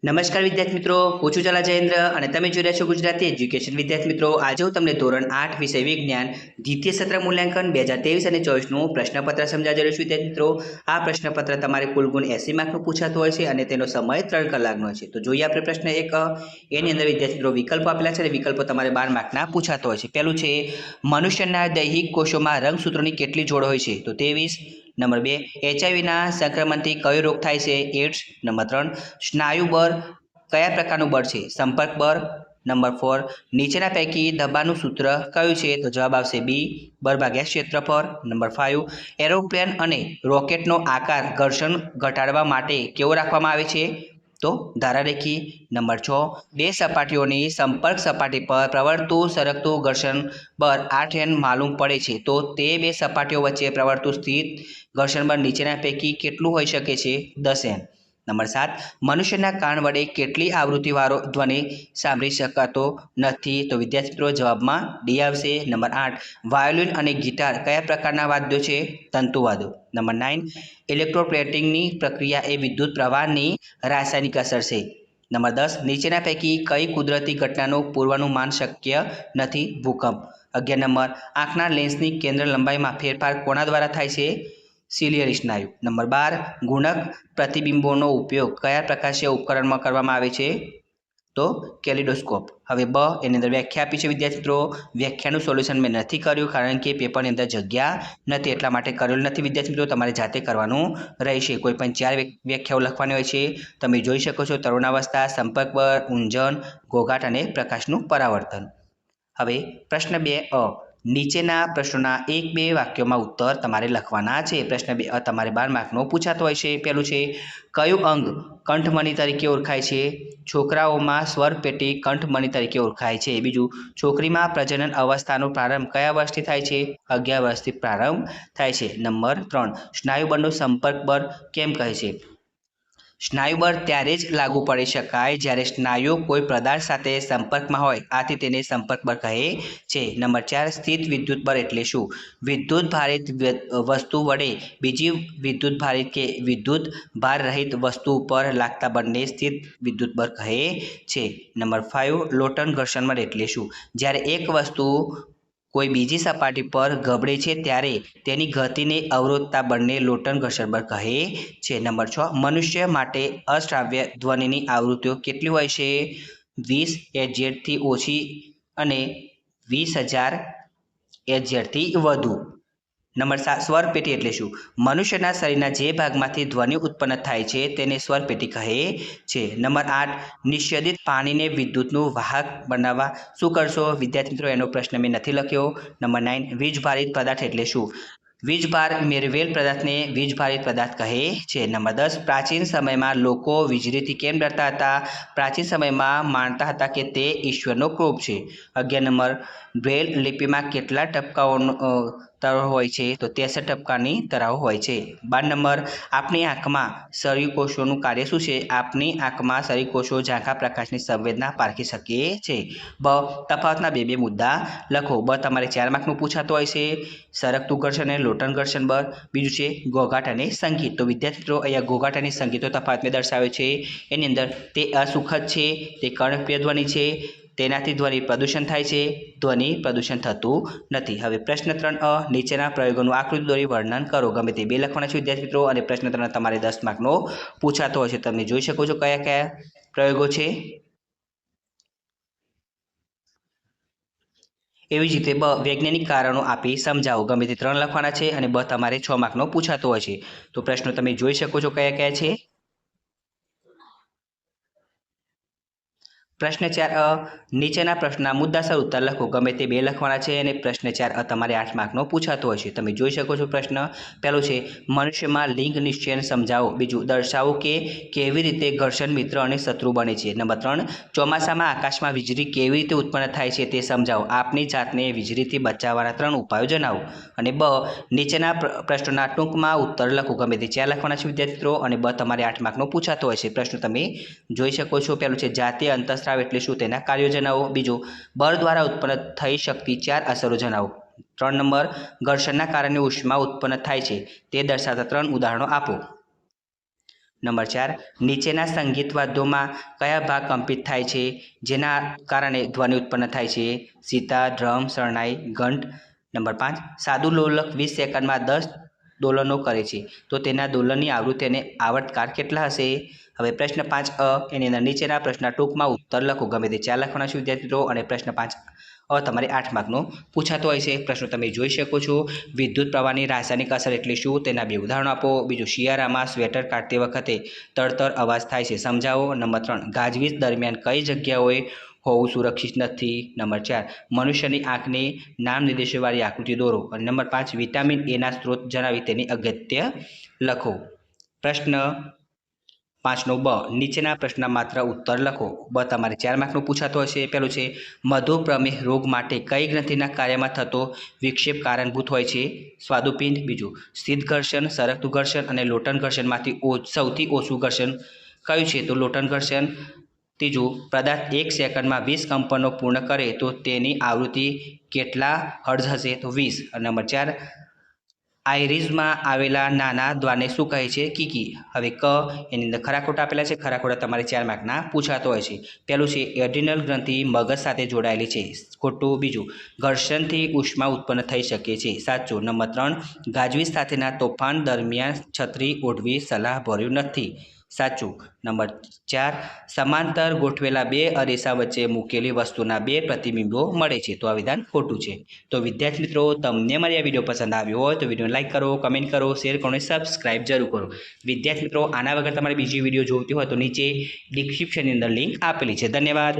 નમસ્કાર વિદ્યાર્થી મિત્રો, હું છું ચલા જયેન્દ્ર અને તમે જોઈ રહ્યા છો ગુજરાતી એજ્યુકેશન. વિદ્યાર્થી મિત્રો, આજે હું તમને ધોરણ 8 વિષય વિજ્ઞાન દ્વિતીય સત્ર મૂલ્યાંકન 2023 અને 24નું પ્રશ્નપત્ર સમજાવી રહ્યો છું. વિદ્યાર્થી મિત્રો, આ પ્રશ્નપત્ર તમારે કુલ ગુણ 80 માર્કનું પૂછાતું હોય છે અને તેનો સમય 3 કલાકનો છે. તો જોઈએ આપણે પ્રશ્ન 1. એની અંદર વિદ્યાર્થી મિત્રો વિકલ્પો આપેલા છે અને વિકલ્પો તમારે 12 માર્કના પૂછાતો હોય છે. પહેલું છે મનુષ્યના દૈહિક કોષોમાં રંગસૂત્રોની કેટલી જોડ હોય છે? તો 23. નંબર 2, એચઆઈવીના સંક્રમણથી કયો રોગ થાય છે? એડ્સ. નંબર 3, સ્નાયુ બળ કયા પ્રકારનું બળ છે? સંપર્ક બળ. નંબર 4, નીચેના પૈકી દબાણનું સૂત્ર કયું છે? તો જવાબ આવશે બી, બળ ભાગ્યા ક્ષેત્રફળ. નંબર 5, એરોપ્લેન અને રોકેટનો આકાર ઘર્ષણ ઘટાડવા માટે કેવો રાખવામાં આવે છે? તો ધારારેખી. નંબર 6, બે સપાટીઓની સંપર્ક સપાટી પર પ્રવર્તતું સરકતું ઘર્ષણ બળ 8 N માલુમ પડે છે, તો તે બે સપાટીઓ વચ્ચે પ્રવર્તતું સ્થિર ઘર્ષણ બળ નીચેના પૈકી કેટલું હોઈ શકે છે? 10 N. નંબર 7, મનુષ્યના કાન વડે કેટલી આવૃત્તિવાળો ધ્વનિ સાંભળી શકાતો નથી? તો વિદ્યાર્થી મિત્રો જવાબમાં ડી આવશે. નંબર 8, વાયોલિન અને ગિટાર કયા પ્રકારના વાદ્યો છે? તંતુવાદ્યો. નંબર 9, ઇલેક્ટ્રોપ્લેટિંગની પ્રક્રિયા એ વિદ્યુત પ્રવાહની રાસાયણિક અસર છે. નંબર 10, નીચેના પૈકી કઈ કુદરતી ઘટનાનું પૂર્વાનુમાન શક્ય નથી? ભૂકંપ. 11 નંબર, આંખના લેન્સની કેન્દ્ર લંબાઈમાં ફેરફાર કોના દ્વારા થાય છે? સિલિયરી સ્નાયુ. નંબર 12, ગુણક પ્રતિબિંબોનો ઉપયોગ કયા પ્રકાશીય ઉપકરણમાં કરવામાં આવે છે? તો કેલિડોસ્કોપ. હવે બ એની અંદર વ્યાખ્યા આપી છે વિદ્યાર્થી મિત્રો. વ્યાખ્યાનું સોલ્યુશન મેં નથી કર્યું કારણ કે પેપરની અંદર જગ્યા નથી, એટલા માટે કરેલું નથી. વિદ્યાર્થી મિત્રો તમારે જાતે કરવાનું રહેશે. કોઈ પણ 4 વ્યાખ્યાઓ લખવાની હોય છે. તમે જોઈ શકો છો તરુણાવસ્થા, સંપર્ક બળ, ઊંજણ, ઘોઘાટ અને પ્રકાશનું પરાવર્તન. હવે પ્રશ્ન 2 નીચેના પ્રશ્નોના 1-2 વાક્યોમાં ઉત્તર તમારે લખવાના છે. પ્રશ્ન 2 તમારે 12 માર્કનો પૂછાતો હોય છે. પહેલું છે કયું અંગ કંઠમણી તરીકે ઓળખાય છે? છોકરાઓમાં સ્વરપેટી કંઠમણી તરીકે ઓળખાય છે. બીજું, છોકરીમાં પ્રજનન અવસ્થાનો પ્રારંભ કયા વર્ષથી થાય છે? 11 વર્ષથી પ્રારંભ થાય છે. નંબર 3, સ્નાયુબળનો સંપર્ક બળ કેમ કહે છે? સ્નાયુબળ ત્યારે જ લાગુ પાડી શકાય જ્યારે સ્નાયુઓ કોઈ પદાર્થ સાથે સંપર્કમાં હોય, આથી તેને સંપર્ક બળ કહે છે. નંબર 4, સ્થિત વિદ્યુત બળ એટલે શું? વિદ્યુત ભારિત વસ્તુ વડે બીજી વિદ્યુત ભારિત કે વિદ્યુત ભાર રહિત વસ્તુ ઉપર લાગતા બળને સ્થિત વિદ્યુત બળ કહે છે. નંબર 5, લોટન ઘર્ષણ બળ એટલે શું? જ્યારે એક વસ્તુ કોઈ બીજી સપાટી પર ગબડે છે ત્યારે તેની ગતિને અવરોધતા બળને લોટન ઘર્ષણ બળ કહે છે. નંબર 6, મનુષ્ય માટે અશ્રાવ્ય ધ્વનિની આવૃત્તિઓ કેટલી હોય છે? 20 Hz થી ઓછી અને 20,000 Hz થી વધુ. નંબર 7, સ્વરપેટી એટલે શું? મનુષ્યના શરીરના જે ભાગમાંથી ધ્વનિ ઉત્પન્ન થાય છે તેને સ્વરપેટી કહે છે. નંબર 8, નિષેધિત પાણીને વિદ્યુતનું વાહક બનાવવા શું કરશો? વિદ્યાર્થી મિત્રો એનો પ્રશ્ન મેં નથી લખ્યો. નંબર 9, વીજભારિત પદાર્થ એટલે શું? વીજભાર મેળવેલ પદાર્થને વીજભારિત પદાર્થ કહે છે. નંબર 10, પ્રાચીન સમયમાં લોકો વીજળીથી કેમ ડરતા હતા? પ્રાચીન સમયમાં માનતા હતા કે તે ઈશ્વરનો કોપ છે. 11 નંબર, બ્રેલ લિપિમાં કેટલા ટપકાઓનો તરાવ હોય છે? તો 63 ટપકાની તરાવ હોય છે. 12 નંબર, આપણી આંખમાં શરીરકોષોનું કાર્ય શું છે? આપણી આંખમાં શરીરકોષો ઝાંખા પ્રકાશની સંવેદના પારખી શકે છે. બ, તફાવતના 2-2 મુદ્દા લખો. બ તમારે 4 માર્કનું પૂછાતું હોય છે. સરકતું ઘર્ષણ અને લોટન ઘર્ષણ બળ. બીજું છે ઘોઘાટ અને સંગીત. તો વિદ્યાર્થી મિત્રો અહીંયા ઘોઘાટ અને સંગીતનો તફાવત મેં દર્શાવ્યો છે. એની અંદર તે અસુખદ છે, તે કર્ણપ્રિય ધ્વનિ છે, તેનાથી ધ્વનિ પ્રદૂષણ થાય છે, ધ્વનિ પ્રદૂષણ થતું નથી. હવે પ્રશ્ન 3 નીચેના પ્રયોગોનું આકૃતિ દોરી વર્ણન કરો. ગમે તે 2 લખવાના છે વિદ્યાર્થી મિત્રો અને પ્રશ્ન 3 તમારે 10 માર્કનો પૂછાતો હોય છે. તમે જોઈ શકો છો કયા કયા પ્રયોગો છે. એવી જ રીતે બ, વૈજ્ઞાનિક કારણો આપી સમજાવો. ગમે તે 3 લખવાના છે અને બ તમારે 6 માર્કનો પૂછાતો હોય છે. તો પ્રશ્નો તમે જોઈ શકો છો કયા કયા છે. પ્રશ્ન 4 નીચેના પ્રશ્નના મુદ્દાસર ઉત્તર લખો. ગમે તે 2 લખવાના છે અને પ્રશ્ન 4 તમારે 8 માર્કનો પૂછાતો હોય છે. તમે જોઈ શકો છો પ્રશ્ન પહેલો છે મનુષ્યમાં લિંગ નિશ્ચયન સમજાવો. બીજું, દર્શાવો કે કેવી રીતે ઘર્ષણ મિત્ર અને શત્રુ બને છે. નંબર 3, ચોમાસામાં આકાશમાં વીજળી કેવી રીતે ઉત્પન્ન થાય છે તે સમજાવો. આપની જાતને વીજળીથી બચાવવાના 3 ઉપાયો જણાવો. અને બ, નીચેના પ્રશ્નોના ટૂંકમાં ઉત્તર લખો. ગમે તે 4 લખવાના છે વિદ્યાર્થી મિત્રો અને બ તમારે 8 માર્કનો પૂછાતો હોય છે. પ્રશ્નો તમે જોઈ શકો છો. પહેલું છે જાતીય અંતઃસ્રાવ એટલે શું? તેના કાર્યો જણાવો. બીજું, બળ દ્વારા ઉત્પન્ન થઈ શકતી 4 અસરો જણાવો. 3 નંબર, ઘર્ષણના કારણે ઉષ્મા ઉત્પન્ન થાય છે તે દર્શાવતા 3 ઉદાહરણો આપો. નંબર 4, નીચેના સંગીત વાદ્યોમાં કયા ભાગ કંપિત થાય છે જેના કારણે ધ્વનિ ઉત્પન્ન થાય છે? સિતાર, ડ્રમ, શરણાઈ, ઘંટ. નંબર 5, સાદું લોલક 20 સેકન્ડમાં 10 દોલનો કરે છે તો તેના દોલનની આવૃત્તિ અને આવર્તકાળ કેટલા હશે? હવે પ્રશ્ન 5 એની અંદર નીચેના પ્રશ્નના ટૂંકમાં ઉત્તર લખો. ગમે તે 4 લખવાના છે વિદ્યાર્થી મિત્રો, અને પ્રશ્ન 5 તમારે 8 માર્કનો પૂછાતો હોય છે. પ્રશ્નો તમે જોઈ શકો છો. વિદ્યુત પ્રવાહની રાસાયણિક અસર એટલે શું? તેના 2 ઉદાહરણો આપો. બીજું, શિયાળામાં સ્વેટર કાઢતી વખતે તડતર અવાજ થાય છે, સમજાવો. નંબર 3, ગાજવીજ દરમિયાન કઈ જગ્યાઓએ હોવું સુરક્ષિત નથી? નંબર 4, મનુષ્યની આંખની નામ નિર્દેશવાળી આકૃતિ દોરો. અને નંબર 5, વિટામિન એના સ્ત્રોત જણાવી તેની અગત્ય લખો. પ્રશ્ન 5નો બ, નીચેના પ્રશ્નના માત્ર ઉત્તર લખો. બ તમારે 4 માર્કનો પૂછાતો હશે. પહેલું છે, મધુપ્રમેહ રોગ માટે કઈ ગ્રંથિના કાર્યમાં થતો વિક્ષેપ કારણભૂત હોય છે? સ્વાદુપિંડ. બીજું, સ્થિત ઘર્ષણ, સરકતું ઘર્ષણ અને લોટન ઘર્ષણમાંથી સૌથી ઓછું ઘર્ષણ કયું છે? તો લોટન ઘર્ષણ. ત્રીજું, પદાર્થ 1 સેકન્ડમાં 20 કંપનો પૂર્ણ કરે તો તેની આવૃત્તિ કેટલા હર્ટ્ઝ હશે? તો 20. અને નંબર 4, આઇરિસમાં આવેલા નાના દ્વારને શું કહે છે? કીકી. હવે ક, એની અંદર ખરા ખોટા આપેલા છે. ખરા ખોટા તમારે 4 માર્કના પૂછાતો હોય છે. પહેલું છે, એડ્રિનલ ગ્રંથિ મગજ સાથે જોડાયેલી છે, ખોટું. બીજું, ઘર્ષણથી ઉષ્મા ઉત્પન્ન થઈ શકે છે, સાચું. નંબર 3, ગાજવીજ સાથેના તોફાન દરમિયાન છત્રી ઓઢવી સલાહભર્યું નથી, સાચું. નંબર 4, સમાંતર ગોઠવેલા 2 અરીસા વચ્ચે મૂકેલી વસ્તુના 2 પ્રતિબિંબો મળે છે, તો આ વિધાન ખોટું છે. તો વિદ્યાર્થી મિત્રો, તમને મારી આ વિડીયો પસંદ આવ્યો હોય તો વિડીયોને લાઇક કરો, કમેન્ટ કરો, શેર કરો અને સબસ્ક્રાઇબ જરૂર કરો. વિદ્યાર્થી મિત્રો, આના વગર તમારે બીજી વિડીયો જોઈતી હોય તો નીચે ડિસ્ક્રિપ્શનની અંદર લિંક આપેલી છે. ધન્યવાદ.